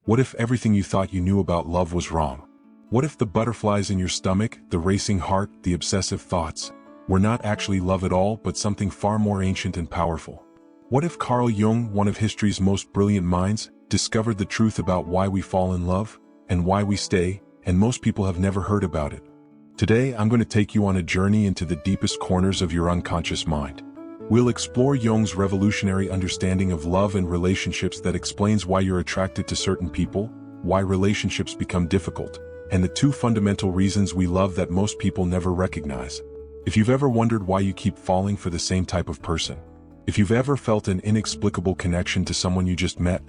What if everything you thought you knew about love was wrong? What if the butterflies in your stomach, the racing heart, the obsessive thoughts, were not actually love at all but something far more ancient and powerful? What if Carl Jung, one of history's most brilliant minds, discovered the truth about why we fall in love, and why we stay, and most people have never heard about it? Today I'm going to take you on a journey into the deepest corners of your unconscious mind. We'll explore Jung's revolutionary understanding of love and relationships that explains why you're attracted to certain people, why relationships become difficult, and the two fundamental reasons we love that most people never recognize. If you've ever wondered why you keep falling for the same type of person, if you've ever felt an inexplicable connection to someone you just met,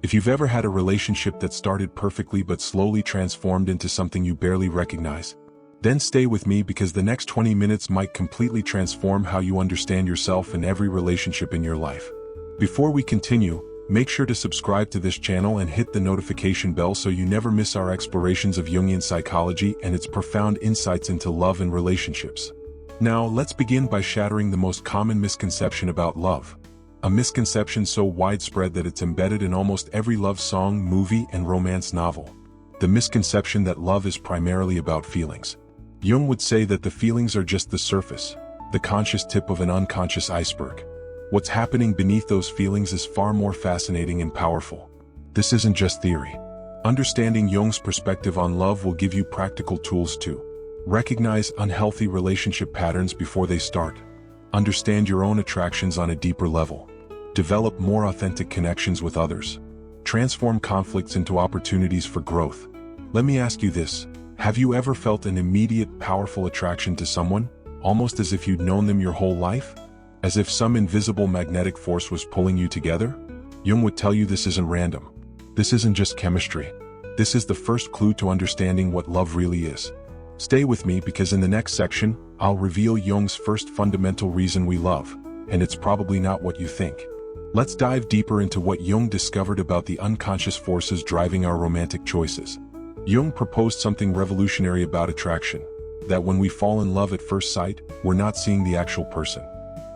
if you've ever had a relationship that started perfectly but slowly transformed into something you barely recognize, then stay with me because the next 20 minutes might completely transform how you understand yourself and every relationship in your life. Before we continue, make sure to subscribe to this channel and hit the notification bell so you never miss our explorations of Jungian psychology and its profound insights into love and relationships. Now, let's begin by shattering the most common misconception about love. A misconception so widespread that it's embedded in almost every love song, movie, and romance novel. The misconception that love is primarily about feelings. Jung would say that the feelings are just the surface, the conscious tip of an unconscious iceberg. What's happening beneath those feelings is far more fascinating and powerful. This isn't just theory. Understanding Jung's perspective on love will give you practical tools to recognize unhealthy relationship patterns before they start, understand your own attractions on a deeper level, develop more authentic connections with others, transform conflicts into opportunities for growth. Let me ask you this. Have you ever felt an immediate, powerful attraction to someone, almost as if you'd known them your whole life? As if some invisible magnetic force was pulling you together? Jung would tell you this isn't random. This isn't just chemistry. This is the first clue to understanding what love really is. Stay with me because in the next section, I'll reveal Jung's first fundamental reason we love, and it's probably not what you think. Let's dive deeper into what Jung discovered about the unconscious forces driving our romantic choices. Jung proposed something revolutionary about attraction, that when we fall in love at first sight, we're not seeing the actual person.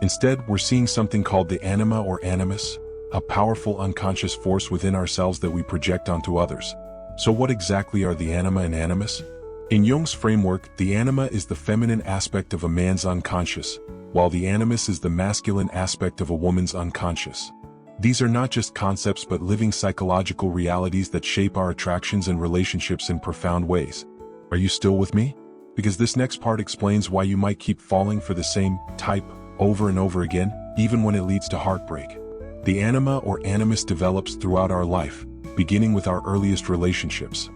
Instead, we're seeing something called the anima or animus, a powerful unconscious force within ourselves that we project onto others. So what exactly are the anima and animus? In Jung's framework, the anima is the feminine aspect of a man's unconscious, while the animus is the masculine aspect of a woman's unconscious. These are not just concepts but living psychological realities that shape our attractions and relationships in profound ways. Are you still with me? Because this next part explains why you might keep falling for the same type over and over again, even when it leads to heartbreak. The anima or animus develops throughout our life, beginning with our earliest relationships.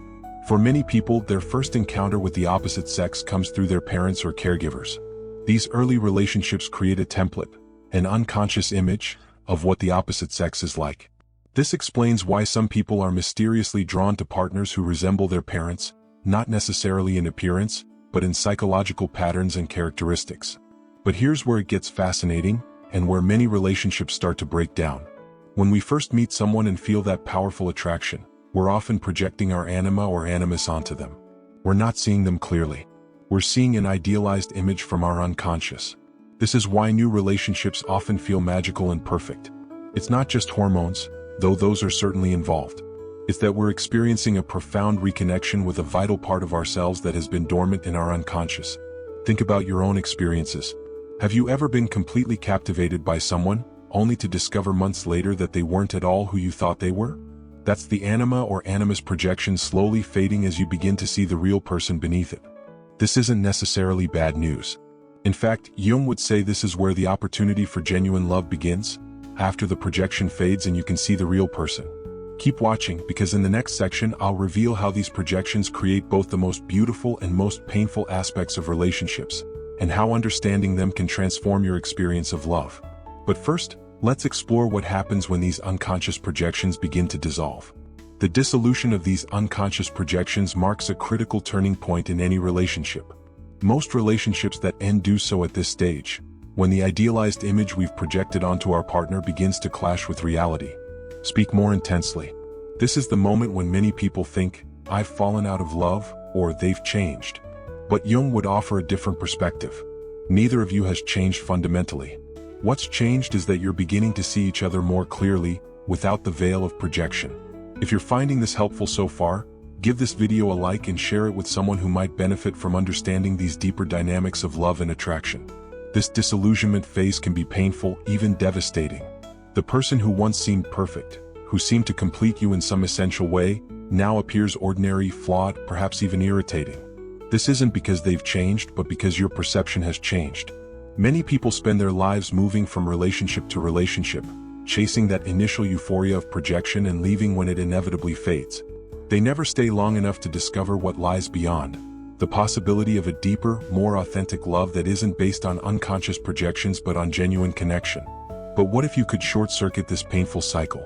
For many people, their first encounter with the opposite sex comes through their parents or caregivers. These early relationships create a template, an unconscious image, of what the opposite sex is like. This explains why some people are mysteriously drawn to partners who resemble their parents, not necessarily in appearance, but in psychological patterns and characteristics. But here's where it gets fascinating, and where many relationships start to break down. When we first meet someone and feel that powerful attraction, we're often projecting our anima or animus onto them. We're not seeing them clearly. We're seeing an idealized image from our unconscious. This is why new relationships often feel magical and perfect. It's not just hormones, though those are certainly involved. It's that we're experiencing a profound reconnection with a vital part of ourselves that has been dormant in our unconscious. Think about your own experiences. Have you ever been completely captivated by someone, only to discover months later that they weren't at all who you thought they were? That's the anima or animus projection slowly fading as you begin to see the real person beneath it. This isn't necessarily bad news. In fact, Jung would say this is where the opportunity for genuine love begins, after the projection fades and you can see the real person. Keep watching because in the next section I'll reveal how these projections create both the most beautiful and most painful aspects of relationships, and how understanding them can transform your experience of love. But first, let's explore what happens when these unconscious projections begin to dissolve. The dissolution of these unconscious projections marks a critical turning point in any relationship. Most relationships that end do so at this stage, when the idealized image we've projected onto our partner begins to clash with reality. Speak more intensely. This is the moment when many people think, I've fallen out of love, or they've changed. But Jung would offer a different perspective. Neither of you has changed fundamentally. What's changed is that you're beginning to see each other more clearly, without the veil of projection. If you're finding this helpful so far, give this video a like and share it with someone who might benefit from understanding these deeper dynamics of love and attraction. This disillusionment phase can be painful, even devastating. The person who once seemed perfect, who seemed to complete you in some essential way, now appears ordinary, flawed, perhaps even irritating. This isn't because they've changed, but because your perception has changed. Many people spend their lives moving from relationship to relationship, chasing that initial euphoria of projection and leaving when it inevitably fades. They never stay long enough to discover what lies beyond, the possibility of a deeper, more authentic love that isn't based on unconscious projections but on genuine connection. But what if you could short-circuit this painful cycle?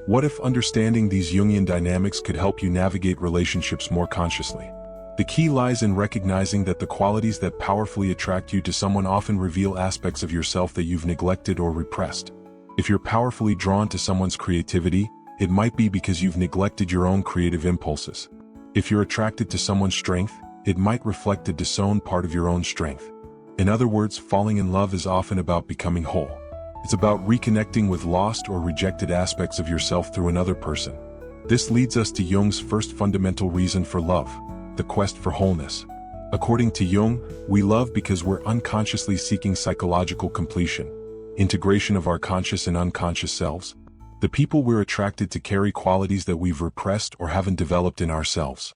What if understanding these Jungian dynamics could help you navigate relationships more consciously? The key lies in recognizing that the qualities that powerfully attract you to someone often reveal aspects of yourself that you've neglected or repressed. If you're powerfully drawn to someone's creativity, it might be because you've neglected your own creative impulses. If you're attracted to someone's strength, it might reflect a disowned part of your own strength. In other words, falling in love is often about becoming whole. It's about reconnecting with lost or rejected aspects of yourself through another person. This leads us to Jung's first fundamental reason for love, the quest for wholeness. According to Jung, we love because we're unconsciously seeking psychological completion, integration of our conscious and unconscious selves. The people we're attracted to carry qualities that we've repressed or haven't developed in ourselves.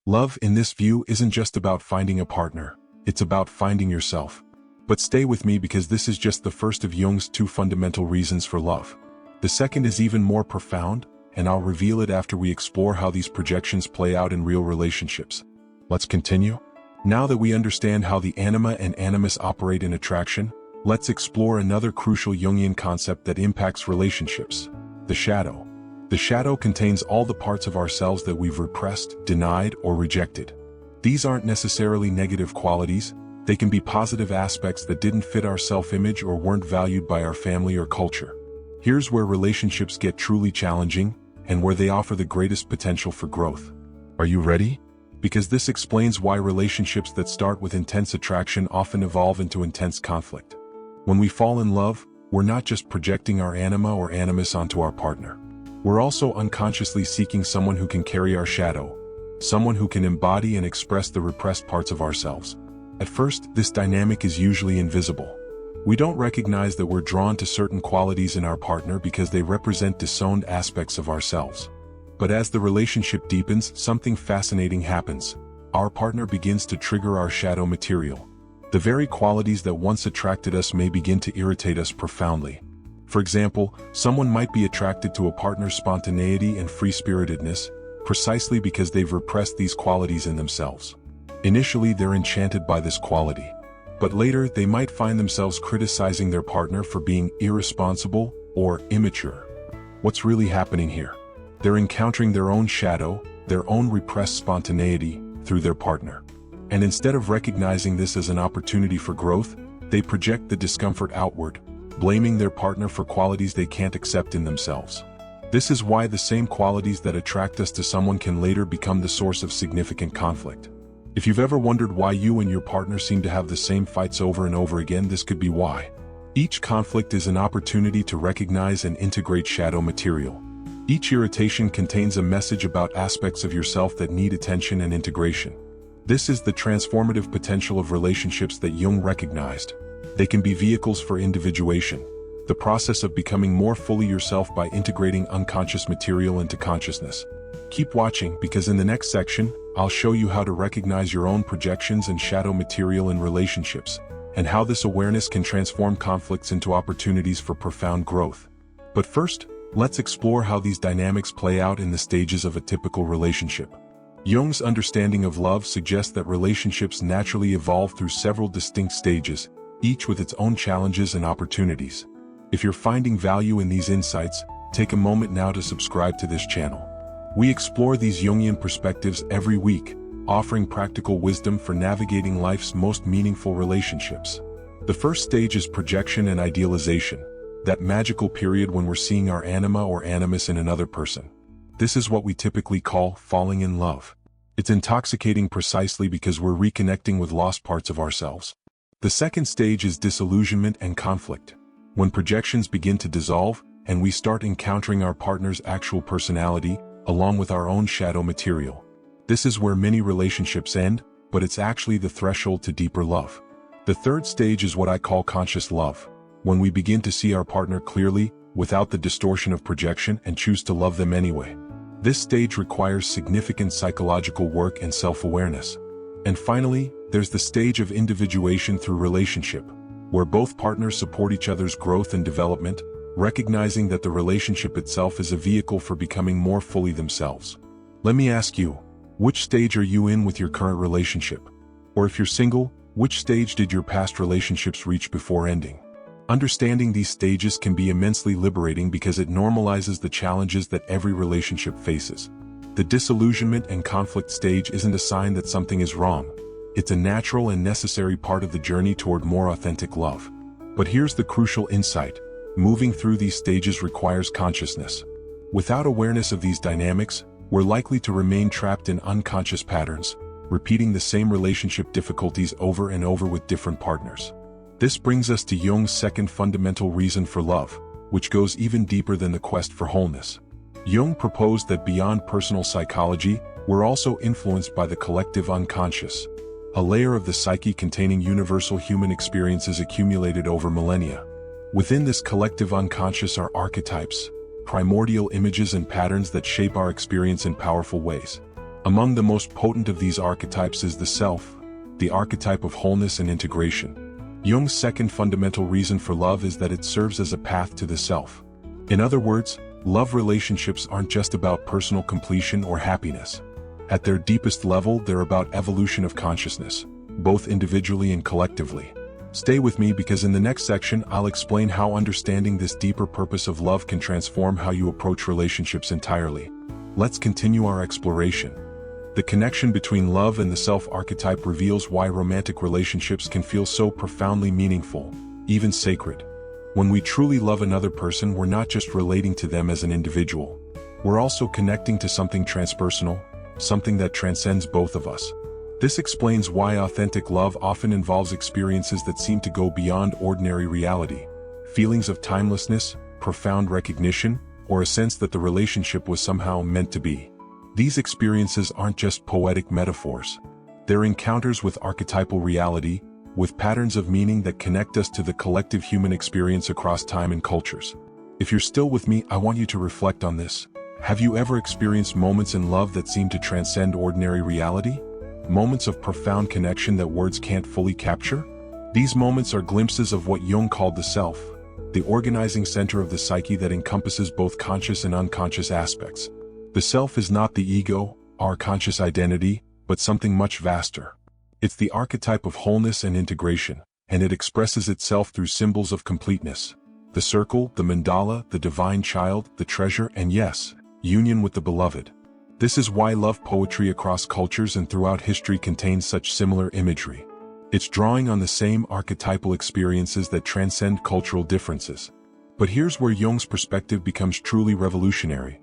Love, in this view, isn't just about finding a partner, it's about finding yourself. But stay with me because this is just the first of Jung's two fundamental reasons for love. The second is even more profound, and I'll reveal it after we explore how these projections play out in real relationships. Let's continue. Now that we understand how the anima and animus operate in attraction, let's explore another crucial Jungian concept that impacts relationships: the shadow. The shadow contains all the parts of ourselves that we've repressed, denied, or rejected. These aren't necessarily negative qualities, they can be positive aspects that didn't fit our self-image or weren't valued by our family or culture. Here's where relationships get truly challenging, and where they offer the greatest potential for growth. Are you ready? Because this explains why relationships that start with intense attraction often evolve into intense conflict. When we fall in love, we're not just projecting our anima or animus onto our partner. We're also unconsciously seeking someone who can carry our shadow, someone who can embody and express the repressed parts of ourselves. At first, this dynamic is usually invisible. We don't recognize that we're drawn to certain qualities in our partner because they represent disowned aspects of ourselves. But as the relationship deepens, something fascinating happens. Our partner begins to trigger our shadow material. The very qualities that once attracted us may begin to irritate us profoundly. For example, someone might be attracted to a partner's spontaneity and free-spiritedness, precisely because they've repressed these qualities in themselves. Initially, they're enchanted by this quality. But later, they might find themselves criticizing their partner for being irresponsible or immature. What's really happening here? They're encountering their own shadow, their own repressed spontaneity, through their partner. And instead of recognizing this as an opportunity for growth, they project the discomfort outward, blaming their partner for qualities they can't accept in themselves. This is why the same qualities that attract us to someone can later become the source of significant conflict. If you've ever wondered why you and your partner seem to have the same fights over and over again, this could be why. Each conflict is an opportunity to recognize and integrate shadow material. Each irritation contains a message about aspects of yourself that need attention and integration. This is the transformative potential of relationships that Jung recognized. They can be vehicles for individuation, the process of becoming more fully yourself by integrating unconscious material into consciousness. Keep watching, because in the next section, I'll show you how to recognize your own projections and shadow material in relationships, and how this awareness can transform conflicts into opportunities for profound growth. But first, let's explore how these dynamics play out in the stages of a typical relationship. Jung's understanding of love suggests that relationships naturally evolve through several distinct stages, each with its own challenges and opportunities. If you're finding value in these insights, take a moment now to subscribe to this channel. We explore these Jungian perspectives every week, offering practical wisdom for navigating life's most meaningful relationships. The first stage is projection and idealization, that magical period when we're seeing our anima or animus in another person. This is what we typically call falling in love. It's intoxicating precisely because we're reconnecting with lost parts of ourselves. The second stage is disillusionment and conflict, when projections begin to dissolve and we start encountering our partner's actual personality, along with our own shadow material. This is where many relationships end, but it's actually the threshold to deeper love. The third stage is what I call conscious love, when we begin to see our partner clearly, without the distortion of projection, and choose to love them anyway. This stage requires significant psychological work and self-awareness. And finally, there's the stage of individuation through relationship, where both partners support each other's growth and development, recognizing that the relationship itself is a vehicle for becoming more fully themselves. Let me ask you, which stage are you in with your current relationship? Or if you're single, which stage did your past relationships reach before ending? Understanding these stages can be immensely liberating because it normalizes the challenges that every relationship faces. The disillusionment and conflict stage isn't a sign that something is wrong. It's a natural and necessary part of the journey toward more authentic love. But here's the crucial insight. Moving through these stages requires consciousness. Without awareness of these dynamics, we're likely to remain trapped in unconscious patterns, repeating the same relationship difficulties over and over with different partners. This brings us to Jung's second fundamental reason for love, which goes even deeper than the quest for wholeness. Jung proposed that beyond personal psychology, we're also influenced by the collective unconscious, a layer of the psyche containing universal human experiences accumulated over millennia. Within this collective unconscious are archetypes, primordial images and patterns that shape our experience in powerful ways. Among the most potent of these archetypes is the self, the archetype of wholeness and integration. Jung's second fundamental reason for love is that it serves as a path to the self. In other words, love relationships aren't just about personal completion or happiness. At their deepest level, they're about evolution of consciousness, both individually and collectively. Stay with me because in the next section I'll explain how understanding this deeper purpose of love can transform how you approach relationships entirely. Let's continue our exploration. The connection between love and the self archetype reveals why romantic relationships can feel so profoundly meaningful, even sacred. When we truly love another person, we're not just relating to them as an individual. We're also connecting to something transpersonal, something that transcends both of us. This explains why authentic love often involves experiences that seem to go beyond ordinary reality, feelings of timelessness, profound recognition, or a sense that the relationship was somehow meant to be. These experiences aren't just poetic metaphors. They're encounters with archetypal reality, with patterns of meaning that connect us to the collective human experience across time and cultures. If you're still with me, I want you to reflect on this. Have you ever experienced moments in love that seem to transcend ordinary reality? Moments of profound connection that words can't fully capture? These moments are glimpses of what Jung called the self, the organizing center of the psyche that encompasses both conscious and unconscious aspects. The self is not the ego, our conscious identity, but something much vaster. It's the archetype of wholeness and integration, and it expresses itself through symbols of completeness. The circle, the mandala, the divine child, the treasure, and yes, union with the beloved. This is why love poetry across cultures and throughout history contains such similar imagery. It's drawing on the same archetypal experiences that transcend cultural differences. But here's where Jung's perspective becomes truly revolutionary.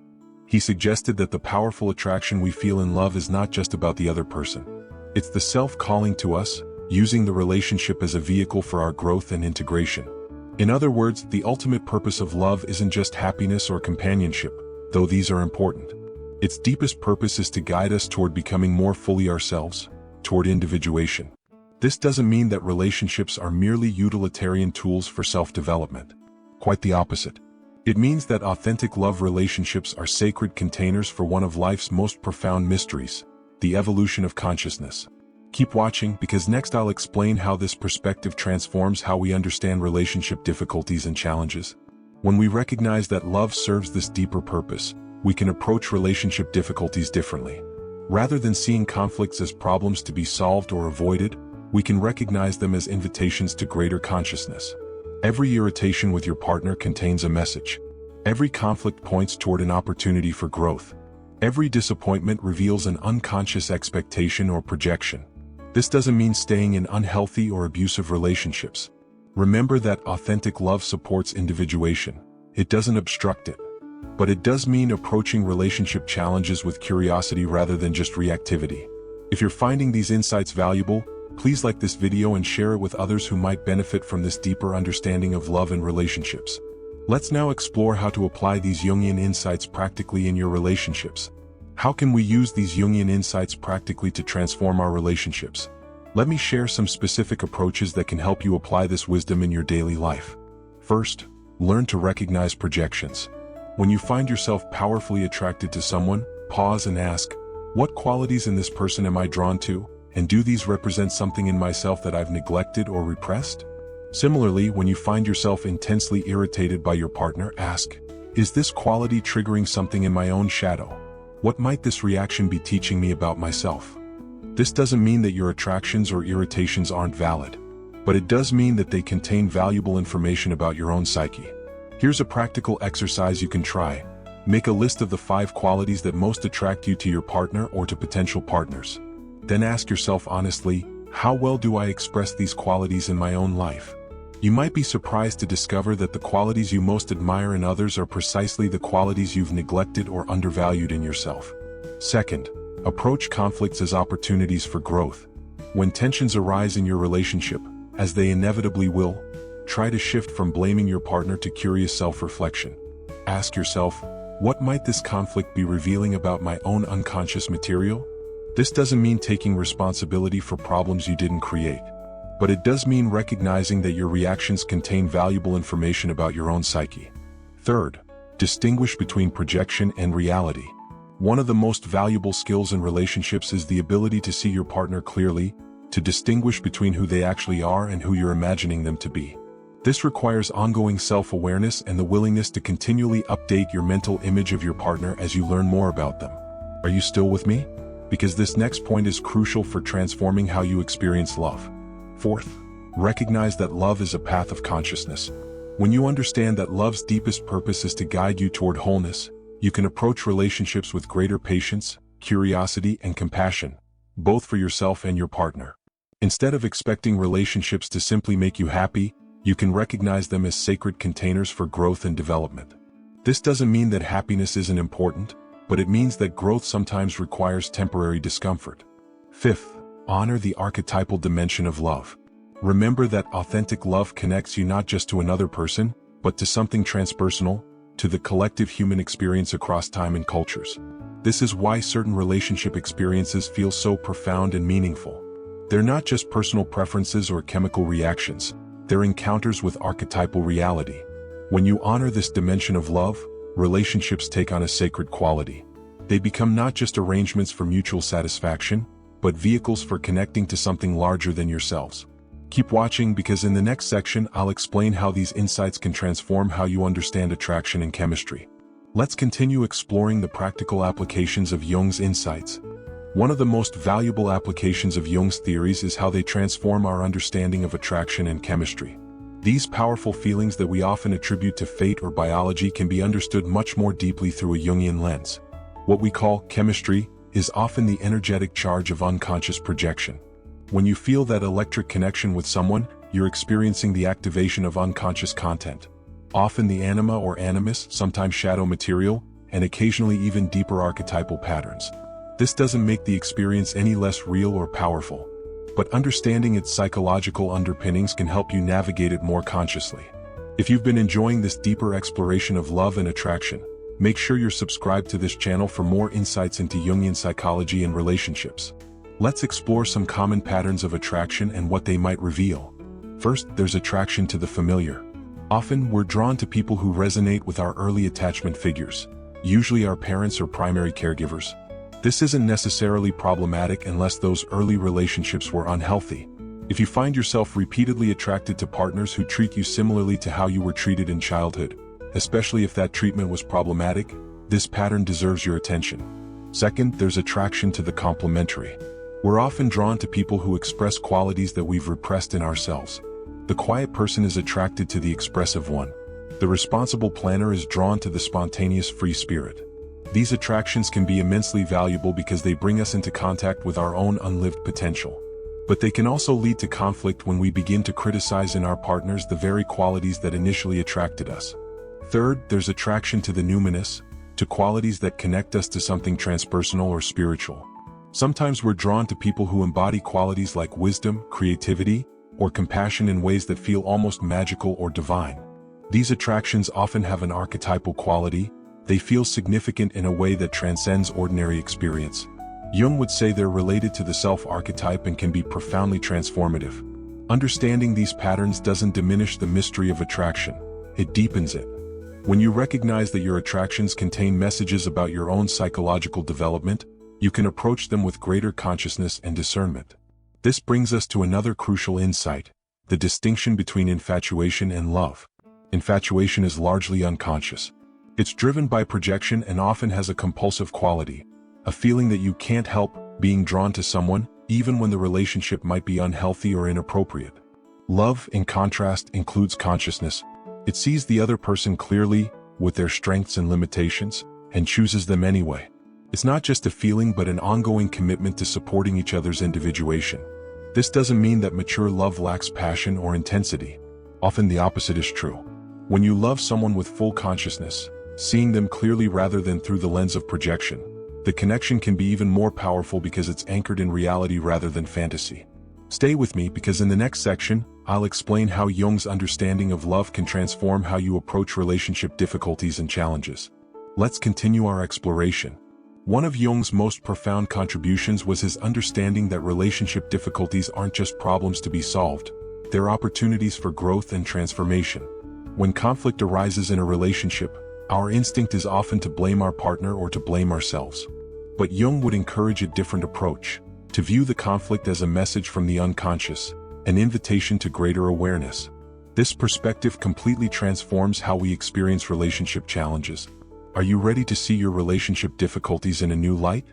He suggested that the powerful attraction we feel in love is not just about the other person. It's the self calling to us, using the relationship as a vehicle for our growth and integration. In other words, the ultimate purpose of love isn't just happiness or companionship, though these are important. Its deepest purpose is to guide us toward becoming more fully ourselves, toward individuation. This doesn't mean that relationships are merely utilitarian tools for self-development. Quite the opposite. It means that authentic love relationships are sacred containers for one of life's most profound mysteries, the evolution of consciousness. Keep watching because next I'll explain how this perspective transforms how we understand relationship difficulties and challenges. When we recognize that love serves this deeper purpose, we can approach relationship difficulties differently. Rather than seeing conflicts as problems to be solved or avoided, we can recognize them as invitations to greater consciousness. Every irritation with your partner contains a message. Every conflict points toward an opportunity for growth. Every disappointment reveals an unconscious expectation or projection. This doesn't mean staying in unhealthy or abusive relationships. Remember that authentic love supports individuation. It doesn't obstruct it. But it does mean approaching relationship challenges with curiosity rather than just reactivity. If you're finding these insights valuable, please like this video and share it with others who might benefit from this deeper understanding of love and relationships. Let's now explore how to apply these Jungian insights practically in your relationships. How can we use these Jungian insights practically to transform our relationships? Let me share some specific approaches that can help you apply this wisdom in your daily life. First, learn to recognize projections. When you find yourself powerfully attracted to someone, pause and ask, what qualities in this person am I drawn to, and do these represent something in myself that I've neglected or repressed? Similarly, when you find yourself intensely irritated by your partner, ask, is this quality triggering something in my own shadow? What might this reaction be teaching me about myself? This doesn't mean that your attractions or irritations aren't valid, but it does mean that they contain valuable information about your own psyche. Here's a practical exercise you can try. Make a list of the 5 qualities that most attract you to your partner or to potential partners. Then ask yourself honestly, how well do I express these qualities in my own life? You might be surprised to discover that the qualities you most admire in others are precisely the qualities you've neglected or undervalued in yourself. Second, approach conflicts as opportunities for growth. When tensions arise in your relationship, as they inevitably will, try to shift from blaming your partner to curious self-reflection. Ask yourself, what might this conflict be revealing about my own unconscious material? This doesn't mean taking responsibility for problems you didn't create, but it does mean recognizing that your reactions contain valuable information about your own psyche. Third, distinguish between projection and reality. One of the most valuable skills in relationships is the ability to see your partner clearly, to distinguish between who they actually are and who you're imagining them to be. This requires ongoing self-awareness and the willingness to continually update your mental image of your partner as you learn more about them. Are you still with me? Because this next point is crucial for transforming how you experience love. Fourth, recognize that love is a path of consciousness. When you understand that love's deepest purpose is to guide you toward wholeness, you can approach relationships with greater patience, curiosity, and compassion, both for yourself and your partner. Instead of expecting relationships to simply make you happy, you can recognize them as sacred containers for growth and development. This doesn't mean that happiness isn't important, but it means that growth sometimes requires temporary discomfort. Fifth, honor the archetypal dimension of love. Remember that authentic love connects you not just to another person, but to something transpersonal, to the collective human experience across time and cultures. This is why certain relationship experiences feel so profound and meaningful. They're not just personal preferences or chemical reactions, they're encounters with archetypal reality. When you honor this dimension of love, relationships take on a sacred quality. They become not just arrangements for mutual satisfaction, but vehicles for connecting to something larger than yourselves. Keep watching because in the next section I'll explain how these insights can transform how you understand attraction and chemistry. Let's continue exploring the practical applications of Jung's insights. One of the most valuable applications of Jung's theories is how they transform our understanding of attraction and chemistry. These powerful feelings that we often attribute to fate or biology can be understood much more deeply through a Jungian lens. What we call chemistry is often the energetic charge of unconscious projection. When you feel that electric connection with someone, you're experiencing the activation of unconscious content. Often the anima or animus, sometimes shadow material, and occasionally even deeper archetypal patterns. This doesn't make the experience any less real or powerful, but understanding its psychological underpinnings can help you navigate it more consciously. If you've been enjoying this deeper exploration of love and attraction, make sure you're subscribed to this channel for more insights into Jungian psychology and relationships. Let's explore some common patterns of attraction and what they might reveal. First, there's attraction to the familiar. Often, we're drawn to people who resonate with our early attachment figures, usually our parents or primary caregivers. This isn't necessarily problematic unless those early relationships were unhealthy. If you find yourself repeatedly attracted to partners who treat you similarly to how you were treated in childhood, especially if that treatment was problematic, this pattern deserves your attention. Second, there's attraction to the complementary. We're often drawn to people who express qualities that we've repressed in ourselves. The quiet person is attracted to the expressive one. The responsible planner is drawn to the spontaneous free spirit. These attractions can be immensely valuable because they bring us into contact with our own unlived potential. But they can also lead to conflict when we begin to criticize in our partners the very qualities that initially attracted us. Third, there's attraction to the numinous, to qualities that connect us to something transpersonal or spiritual. Sometimes we're drawn to people who embody qualities like wisdom, creativity, or compassion in ways that feel almost magical or divine. These attractions often have an archetypal quality. They feel significant in a way that transcends ordinary experience. Jung would say they're related to the self archetype and can be profoundly transformative. Understanding these patterns doesn't diminish the mystery of attraction, it deepens it. When you recognize that your attractions contain messages about your own psychological development, you can approach them with greater consciousness and discernment. This brings us to another crucial insight: the distinction between infatuation and love. Infatuation is largely unconscious. It's driven by projection and often has a compulsive quality, a feeling that you can't help being drawn to someone, even when the relationship might be unhealthy or inappropriate. Love, in contrast, includes consciousness. It sees the other person clearly, with their strengths and limitations, and chooses them anyway. It's not just a feeling but an ongoing commitment to supporting each other's individuation. This doesn't mean that mature love lacks passion or intensity. Often the opposite is true. When you love someone with full consciousness, seeing them clearly rather than through the lens of projection, the connection can be even more powerful because it's anchored in reality rather than fantasy. Stay with me because in the next section, I'll explain how Jung's understanding of love can transform how you approach relationship difficulties and challenges. Let's continue our exploration. One of Jung's most profound contributions was his understanding that relationship difficulties aren't just problems to be solved, they're opportunities for growth and transformation. When conflict arises in a relationship, our instinct is often to blame our partner or to blame ourselves. But Jung would encourage a different approach, to view the conflict as a message from the unconscious, an invitation to greater awareness. This perspective completely transforms how we experience relationship challenges. Are you ready to see your relationship difficulties in a new light?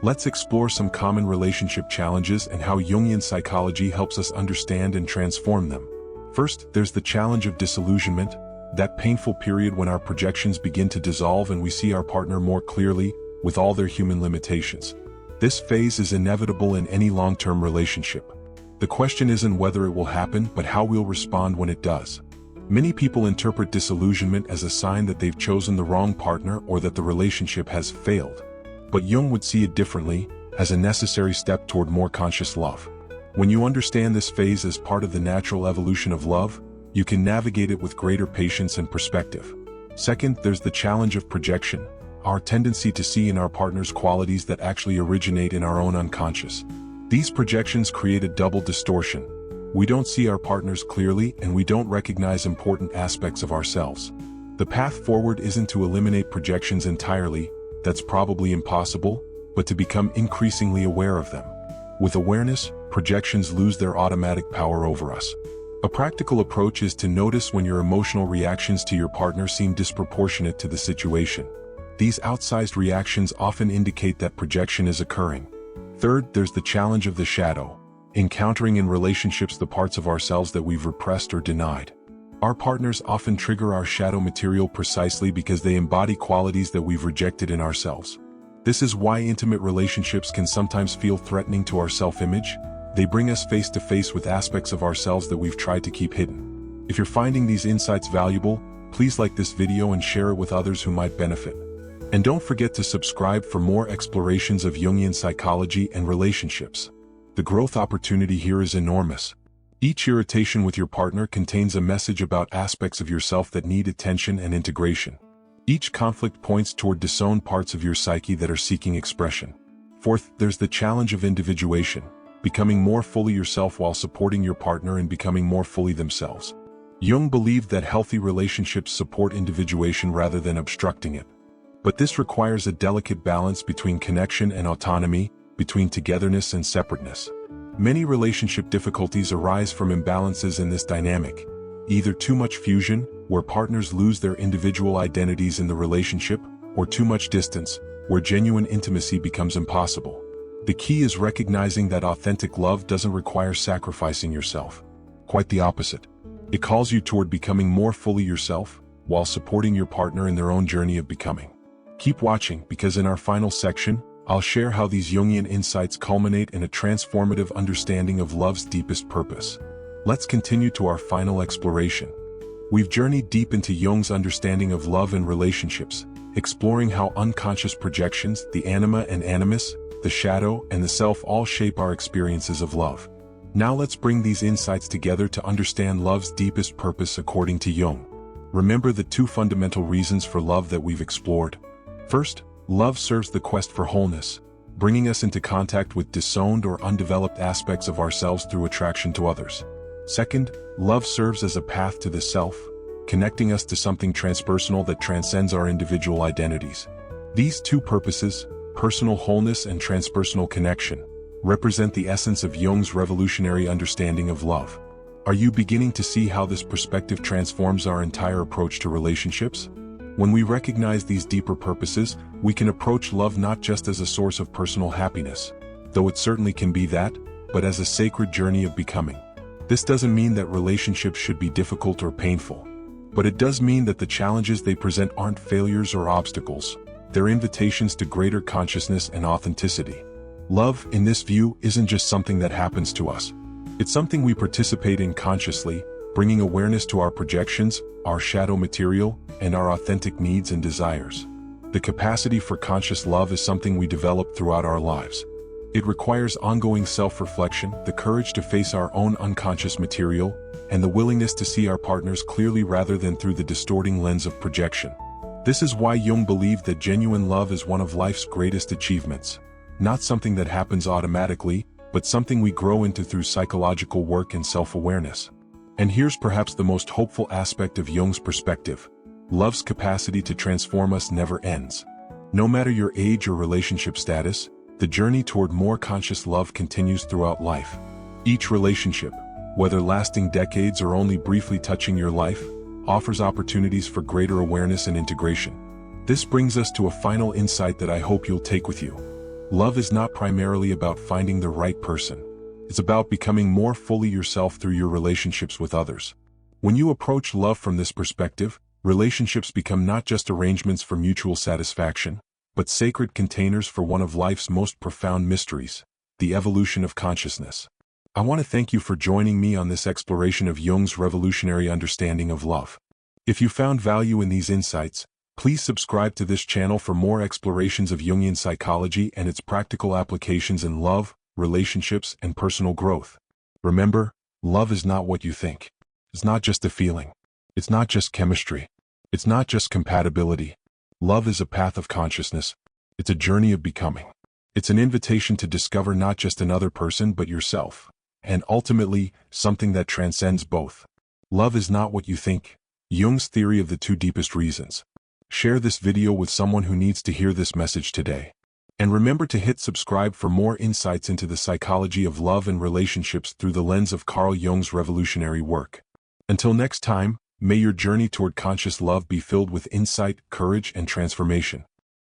Let's explore some common relationship challenges and how Jungian psychology helps us understand and transform them. First, there's the challenge of disillusionment, that painful period when our projections begin to dissolve and we see our partner more clearly, with all their human limitations. This phase is inevitable in any long-term relationship. The question isn't whether it will happen, but how we'll respond when it does. Many people interpret disillusionment as a sign that they've chosen the wrong partner or that the relationship has failed. But Jung would see it differently, as a necessary step toward more conscious love. When you understand this phase as part of the natural evolution of love, you can navigate it with greater patience and perspective. Second, there's the challenge of projection, our tendency to see in our partners qualities that actually originate in our own unconscious. These projections create a double distortion. We don't see our partners clearly and we don't recognize important aspects of ourselves. The path forward isn't to eliminate projections entirely, that's probably impossible, but to become increasingly aware of them. With awareness, projections lose their automatic power over us. A practical approach is to notice when your emotional reactions to your partner seem disproportionate to the situation. These outsized reactions often indicate that projection is occurring. Third, there's the challenge of the shadow, encountering in relationships the parts of ourselves that we've repressed or denied. Our partners often trigger our shadow material precisely because they embody qualities that we've rejected in ourselves. This is why intimate relationships can sometimes feel threatening to our self-image. They bring us face to face with aspects of ourselves that we've tried to keep hidden. If you're finding these insights valuable, please like this video and share it with others who might benefit. And don't forget to subscribe for more explorations of Jungian psychology and relationships. The growth opportunity here is enormous. Each irritation with your partner contains a message about aspects of yourself that need attention and integration. Each conflict points toward disowned parts of your psyche that are seeking expression. Fourth, there's the challenge of individuation, becoming more fully yourself while supporting your partner and becoming more fully themselves. Jung believed that healthy relationships support individuation rather than obstructing it. But this requires a delicate balance between connection and autonomy, between togetherness and separateness. Many relationship difficulties arise from imbalances in this dynamic. Either too much fusion, where partners lose their individual identities in the relationship, or too much distance, where genuine intimacy becomes impossible. The key is recognizing that authentic love doesn't require sacrificing yourself. Quite the opposite. It calls you toward becoming more fully yourself, while supporting your partner in their own journey of becoming. Keep watching because in our final section, I'll share how these Jungian insights culminate in a transformative understanding of love's deepest purpose. Let's continue to our final exploration. We've journeyed deep into Jung's understanding of love and relationships, exploring how unconscious projections, the anima and animus, the shadow and the self all shape our experiences of love. Now let's bring these insights together to understand love's deepest purpose according to Jung. Remember the two fundamental reasons for love that we've explored. First, love serves the quest for wholeness, bringing us into contact with disowned or undeveloped aspects of ourselves through attraction to others. Second, love serves as a path to the self, connecting us to something transpersonal that transcends our individual identities. These two purposes, personal wholeness and transpersonal connection, represent the essence of Jung's revolutionary understanding of love. Are you beginning to see how this perspective transforms our entire approach to relationships? When we recognize these deeper purposes, we can approach love not just as a source of personal happiness, though it certainly can be that, but as a sacred journey of becoming. This doesn't mean that relationships should be difficult or painful, but it does mean that the challenges they present aren't failures or obstacles. They're invitations to greater consciousness and authenticity. Love, in this view, isn't just something that happens to us. It's something we participate in consciously, bringing awareness to our projections, our shadow material, and our authentic needs and desires. The capacity for conscious love is something we develop throughout our lives. It requires ongoing self-reflection, the courage to face our own unconscious material, and the willingness to see our partners clearly rather than through the distorting lens of projection. This is why Jung believed that genuine love is one of life's greatest achievements. Not something that happens automatically, but something we grow into through psychological work and self-awareness. And here's perhaps the most hopeful aspect of Jung's perspective. Love's capacity to transform us never ends. No matter your age or relationship status, the journey toward more conscious love continues throughout life. Each relationship, whether lasting decades or only briefly touching your life, offers opportunities for greater awareness and integration. This brings us to a final insight that I hope you'll take with you. Love is not primarily about finding the right person. It's about becoming more fully yourself through your relationships with others. When you approach love from this perspective, relationships become not just arrangements for mutual satisfaction, but sacred containers for one of life's most profound mysteries, the evolution of consciousness. I want to thank you for joining me on this exploration of Jung's revolutionary understanding of love. If you found value in these insights, please subscribe to this channel for more explorations of Jungian psychology and its practical applications in love, relationships, and personal growth. Remember, love is not what you think. It's not just a feeling. It's not just chemistry. It's not just compatibility. Love is a path of consciousness. It's a journey of becoming. It's an invitation to discover not just another person but yourself, and ultimately, something that transcends both. Love is not what you think. Jung's theory of the two deepest reasons. Share this video with someone who needs to hear this message today. And remember to hit subscribe for more insights into the psychology of love and relationships through the lens of Carl Jung's revolutionary work. Until next time, may your journey toward conscious love be filled with insight, courage, and transformation.